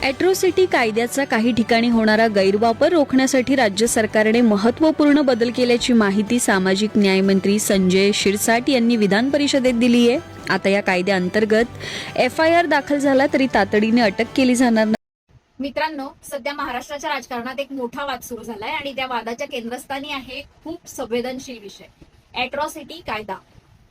Atrocity कायद्याचा काही ठिकाणी होणारा गैरवापर रोखण्यासाठी राज्य सरकारने महत्त्वपूर्ण बदल केल्याची माहिती सामाजिक न्याय मंत्री संजय शिरसाट यांनी विधान परिषदेत दिली आहे। आता या कायद्याअंतर्गत FIR दाखल झाला तरी तातडीने अटक केली जाणार नाही। मित्रांनो, सध्या महाराष्ट्राच्या राजकारणात एक मोठा वाद सुरू झालाय आणि त्या वादाच्या केंद्रस्थानी आहे खूप संवेदनशील विषय ॲट्रॉसिटी कायदा।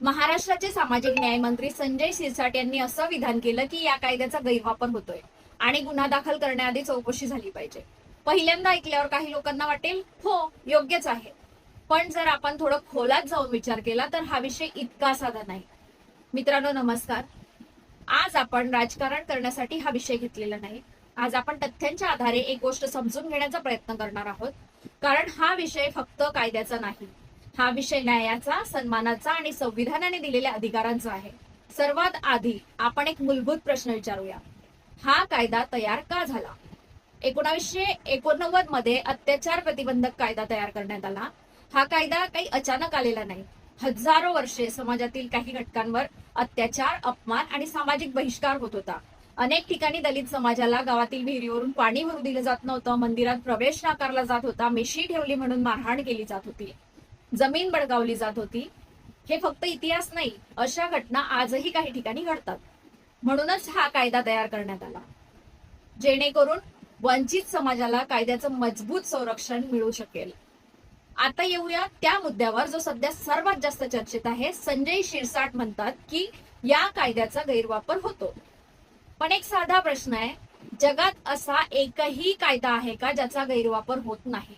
महाराष्ट्राचे सामाजिक न्याय मंत्री संजय शिरसाट यांनी असं विधान केलं की या कायद्याचा गैरवापर होतोय आणि गुन्हा दाखल करण्याआधी चौकशी झाली पाहिजे। पहिल्यांदा ऐकल्यावर काही लोकांना वाटेल हो योग्यच आहे, पण जर आपण थोडं खोलात जाऊन विचार केला तर हा विषय इतका साधा नाही। मित्रांनो नमस्कार, आज आपण राजकारण करण्यासाठी हा विषय घेतलेला नाही। आज आपण तथ्यांच्या आधारे एक गोष्ट समजून घेण्याचा प्रयत्न करणार आहोत, कारण हा विषय फक्त कायद्याचा नाही, हा विषय न्यायाचा, सन्मानाचा आणि संविधानाने दिलेल्या अधिकारांचा आहे। सर्वात आधी आपण एक मूलभूत प्रश्न विचारूया, हा कायदा तयार का झाला? 1989 मध्ये अत्याचार प्रतिबंधक कायदा तयार करण्यात आला। हा कायदा काही अचानक आलेला नाही। हजारो वर्षे समाजातील काही घटकांवर अत्याचार, अपमान आणि सामाजिक बहिष्कार होत होता। अनेक ठिकाणी दलित समाजाला गावातील विहिरीवरून पाणी भरू दिलं जात नव्हतं, मंदिरात प्रवेश नाकारला जात होता, मिशी ठेवली म्हणून मारहाण केली जात होती, जमीन बळकावली जात होती। हे फक्त इतिहास नाही, अशा घटना आजही काही ठिकाणी घडतात। म्हणूनच हा कायदा तयार करण्यात आला, जेणेकरून वंचित समाजाला कायद्याचं मजबूत संरक्षण मिळू शकेल। आता येऊया त्या मुद्द्यावर जो सध्या सर्वात जास्त चर्चेत आहे। संजय शिरसाट म्हणतात की या कायद्याचा गैरवापर होतो, पण एक साधा प्रश्न आहे, जगात असा एकही कायदा आहे का ज्याचा गैरवापर होत नाही?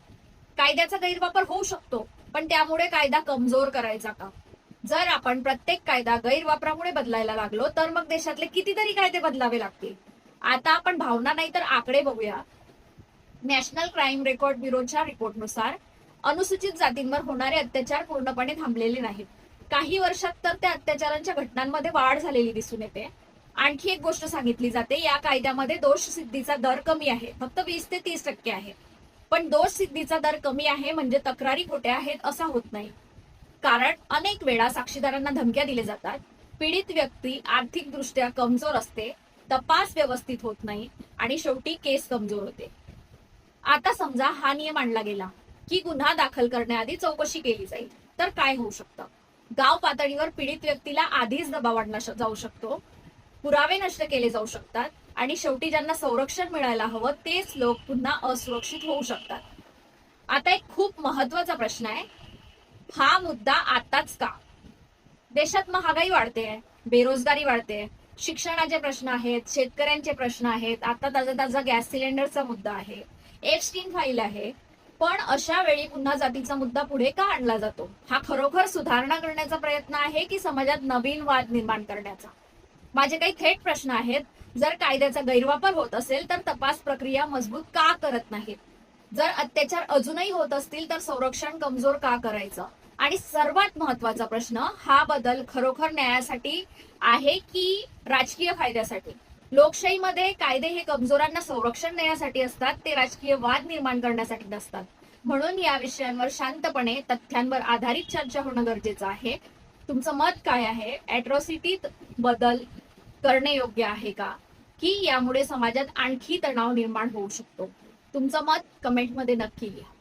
कायद्याचा गैरवापर होऊ शकतो, पण त्यामुळे कायदा कमजोर करायचा का? जर आपण प्रत्येक कायदा गैरवापरामुळे बदलायला लागलो तर मग देशातले कितीतरी कायदे बदलावे लागतील। आता आपण भावना नाही तर आकडे बघूया। नॅशनल क्राईम रेकॉर्ड ब्युरोच्या रिपोर्टनुसार अनुसूचित जातींवर होणारे अत्याचार पूर्णपणे थांबलेले नाहीत। काही वर्षात तर त्या अत्याचारांच्या घटनांमध्ये वाढ झालेली दिसून येते। आणखी एक गोष्ट सांगितली जाते, या कायद्यामध्ये दोष सिद्धीचा दर कमी आहे, फक्त 20 ते 30% आहे। पण दोष सिद्धीचा दर कमी आहे म्हणजे तक्रारी खोट्या आहेत असा होत नाही, कारण अनेक वेळा साक्षीदारांना धमक्या दिल्या जातात, पीडित व्यक्ती आर्थिकदृष्ट्या कमजोर असते, तपास व्यवस्थित होत नाही आणि शेवटी केस कमजोर होते। आता समजा हा नियम आणला गेला की गुन्हा दाखल करण्याआधी चौकशी केली जाईल, तर काय होऊ शकतं? गाव पातळीवर पीडित व्यक्तीला आधीच दबाव आणला जाऊ शकतो, पुरावे नष्ट केले जाऊ शकतात आणि शेवटी ज्यांना संरक्षण मिळायला हवं तेच लोक पुन्हा असुरक्षित होऊ शकतात। आता एक खूप महत्वाचा प्रश्न आहे, हा मुद्दा आताच का? देशात महागाई वाढते, बेरोजगारी वाढते, शिक्षणाचे प्रश्न आहेत, शेतकऱ्यांचे प्रश्न आहेत, आता ताजा गॅस सिलेंडरचा मुद्दा आहे, एप्स्टीन फाईल आहे। पण अशा वेळी पुन्हा जातीचा मुद्दा पुढे का आणला जातो? हा खरोखर सुधारणा करण्याचा प्रयत्न आहे की समाजात नवीन वाद निर्माण करण्याचा? माझे काही थेट प्रश्न आहेत, जर कायद्याचा गैरवापर होत असेल तर तपास प्रक्रिया मजबूत का करत नाहीत? जर अत्याचार अजूनही होत असतील तर संरक्षण कमजोर का करायचं? आणि सर्वात महत्वाचा प्रश्न, हा बदल खरोखर न्यायासाठी आहे की राजकीय फायद्यासाठी? लोकशाहीमध्ये कायदे हे कमजोरांना संरक्षण देण्यासाठी असतात, ते राजकीय वाद निर्माण करण्यासाठी नसतात। म्हणून या विषयांवर शांतपणे तथ्यांवर आधारित चर्चा होणं गरजेचं आहे। तुमचं मत काय आहे? ॲट्रॉसिटीत बदल करणे योग्य आहे का, की यामुळे समाजात आणखी तणाव निर्माण होऊ शकतो? तुमचं मत कमेंटमध्ये नक्की लिहा।